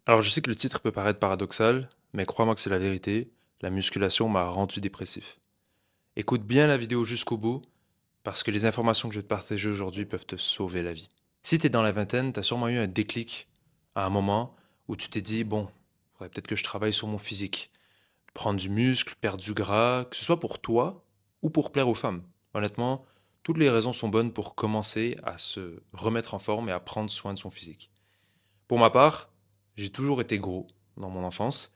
Alors je sais que le titre peut paraître paradoxal, mais crois-moi que c'est la vérité, la musculation m'a rendu dépressif. Écoute bien la vidéo jusqu'au bout, parce que les informations que je vais te partager aujourd'hui peuvent te sauver la vie. Si t'es dans la vingtaine, t'as sûrement eu un déclic à un moment où tu t'es dit, bon, faudrait peut-être que je travaille sur mon physique, prendre du muscle, perdre du gras, que ce soit pour toi ou pour plaire aux femmes. Honnêtement, toutes les raisons sont bonnes pour commencer à se remettre en forme et à prendre soin de son physique. Pour ma part, j'ai toujours été gros dans mon enfance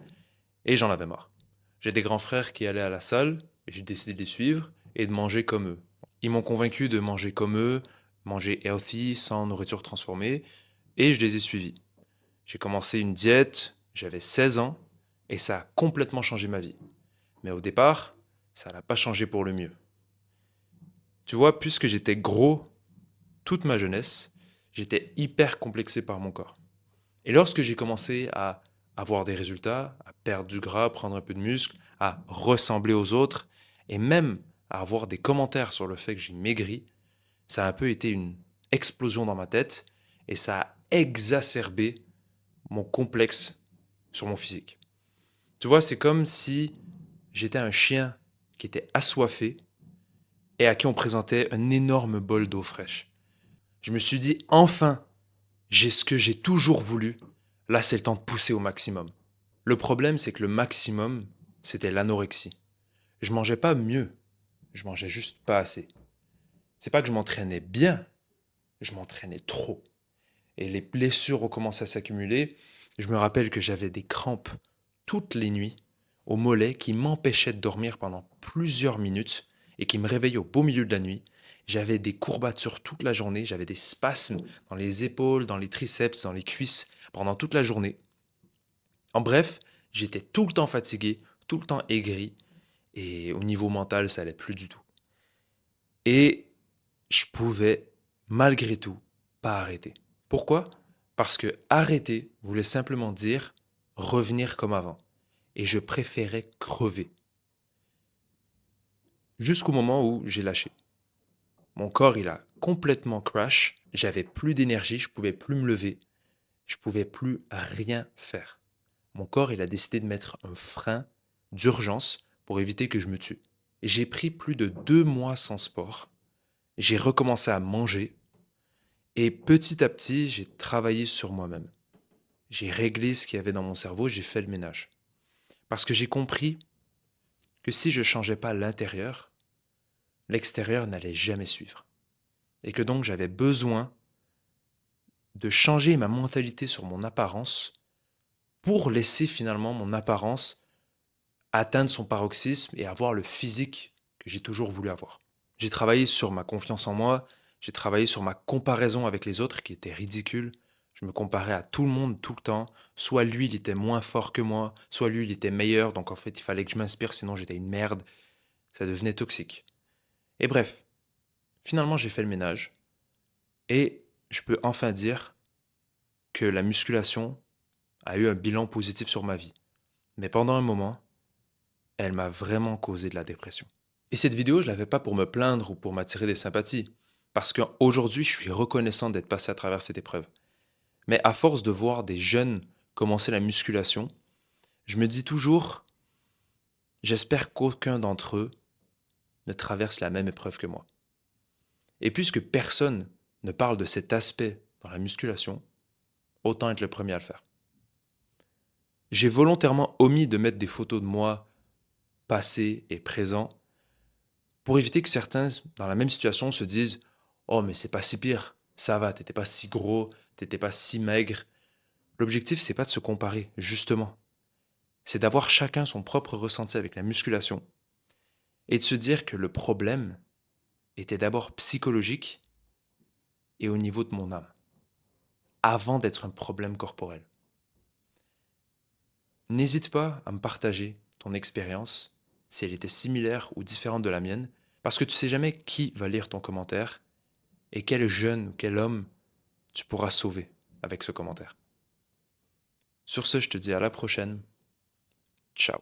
et j'en avais marre. J'ai des grands frères qui allaient à la salle et j'ai décidé de les suivre et de manger comme eux. Ils m'ont convaincu de manger comme eux, manger healthy, sans nourriture transformée, et je les ai suivis. J'ai commencé une diète, j'avais 16 ans, et ça a complètement changé ma vie. Mais au départ, ça n'a pas changé pour le mieux. Tu vois, puisque j'étais gros toute ma jeunesse, j'étais hyper complexé par mon corps. Et lorsque j'ai commencé à avoir des résultats, à perdre du gras, prendre un peu de muscle, à ressembler aux autres, et même à avoir des commentaires sur le fait que j'ai maigri, ça a un peu été une explosion dans ma tête et ça a exacerbé mon complexe sur mon physique. Tu vois, c'est comme si j'étais un chien qui était assoiffé et à qui on présentait un énorme bol d'eau fraîche. Je me suis dit, enfin, j'ai ce que j'ai toujours voulu. Là, c'est le temps de pousser au maximum. Le problème, c'est que le maximum, c'était l'anorexie. Je mangeais pas mieux, je mangeais juste pas assez. C'est pas que je m'entraînais bien, je m'entraînais trop. Et les blessures ont commencé à s'accumuler. Je me rappelle que j'avais des crampes toutes les nuits au mollet qui m'empêchaient de dormir pendant plusieurs minutes et qui me réveillaient au beau milieu de la nuit. J'avais des courbatures toute la journée, j'avais des spasmes dans les épaules, dans les triceps, dans les cuisses pendant toute la journée. En bref, j'étais tout le temps fatigué, tout le temps aigri, et au niveau mental, ça allait plus du tout. Et je pouvais, malgré tout, pas arrêter. Pourquoi? Parce que arrêter voulait simplement dire revenir comme avant. Et je préférais crever. Jusqu'au moment où j'ai lâché. Mon corps, il a complètement crash. J'avais plus d'énergie, je pouvais plus me lever. Je pouvais plus rien faire. Mon corps, il a décidé de mettre un frein d'urgence pour éviter que je me tue. Et j'ai pris plus de 2 mois sans sport. J'ai recommencé à manger. Et petit à petit, j'ai travaillé sur moi-même. J'ai réglé ce qu'il y avait dans mon cerveau, j'ai fait le ménage. Parce que j'ai compris que si je ne changeais pas l'intérieur, l'extérieur n'allait jamais suivre. Et que donc j'avais besoin de changer ma mentalité sur mon apparence pour laisser finalement mon apparence atteindre son paroxysme et avoir le physique que j'ai toujours voulu avoir. J'ai travaillé sur ma confiance en moi, j'ai travaillé sur ma comparaison avec les autres qui était ridicule. Je me comparais à tout le monde tout le temps. Soit lui, il était moins fort que moi, soit lui, il était meilleur, donc en fait, il fallait que je m'inspire, sinon j'étais une merde. Ça devenait toxique. Et bref, finalement, j'ai fait le ménage et je peux enfin dire que la musculation a eu un bilan positif sur ma vie. Mais pendant un moment, elle m'a vraiment causé de la dépression. Et cette vidéo, je ne l'avais pas pour me plaindre ou pour m'attirer des sympathies, parce qu'aujourd'hui, je suis reconnaissant d'être passé à travers cette épreuve. Mais à force de voir des jeunes commencer la musculation, je me dis toujours, j'espère qu'aucun d'entre eux ne traverse la même épreuve que moi. Et puisque personne ne parle de cet aspect dans la musculation, autant être le premier à le faire. J'ai volontairement omis de mettre des photos de moi passé et présent pour éviter que certains, dans la même situation, se disent «Oh, mais c'est pas si pire, ça va, t'étais pas si gros, t'étais pas si maigre». L'objectif, c'est pas de se comparer, justement. C'est d'avoir chacun son propre ressenti avec la musculation et de se dire que le problème était d'abord psychologique et au niveau de mon âme, avant d'être un problème corporel. N'hésite pas à me partager ton expérience, si elle était similaire ou différente de la mienne, parce que tu sais jamais qui va lire ton commentaire et quel jeune ou quel homme tu pourras sauver avec ce commentaire. Sur ce, je te dis à la prochaine. Ciao.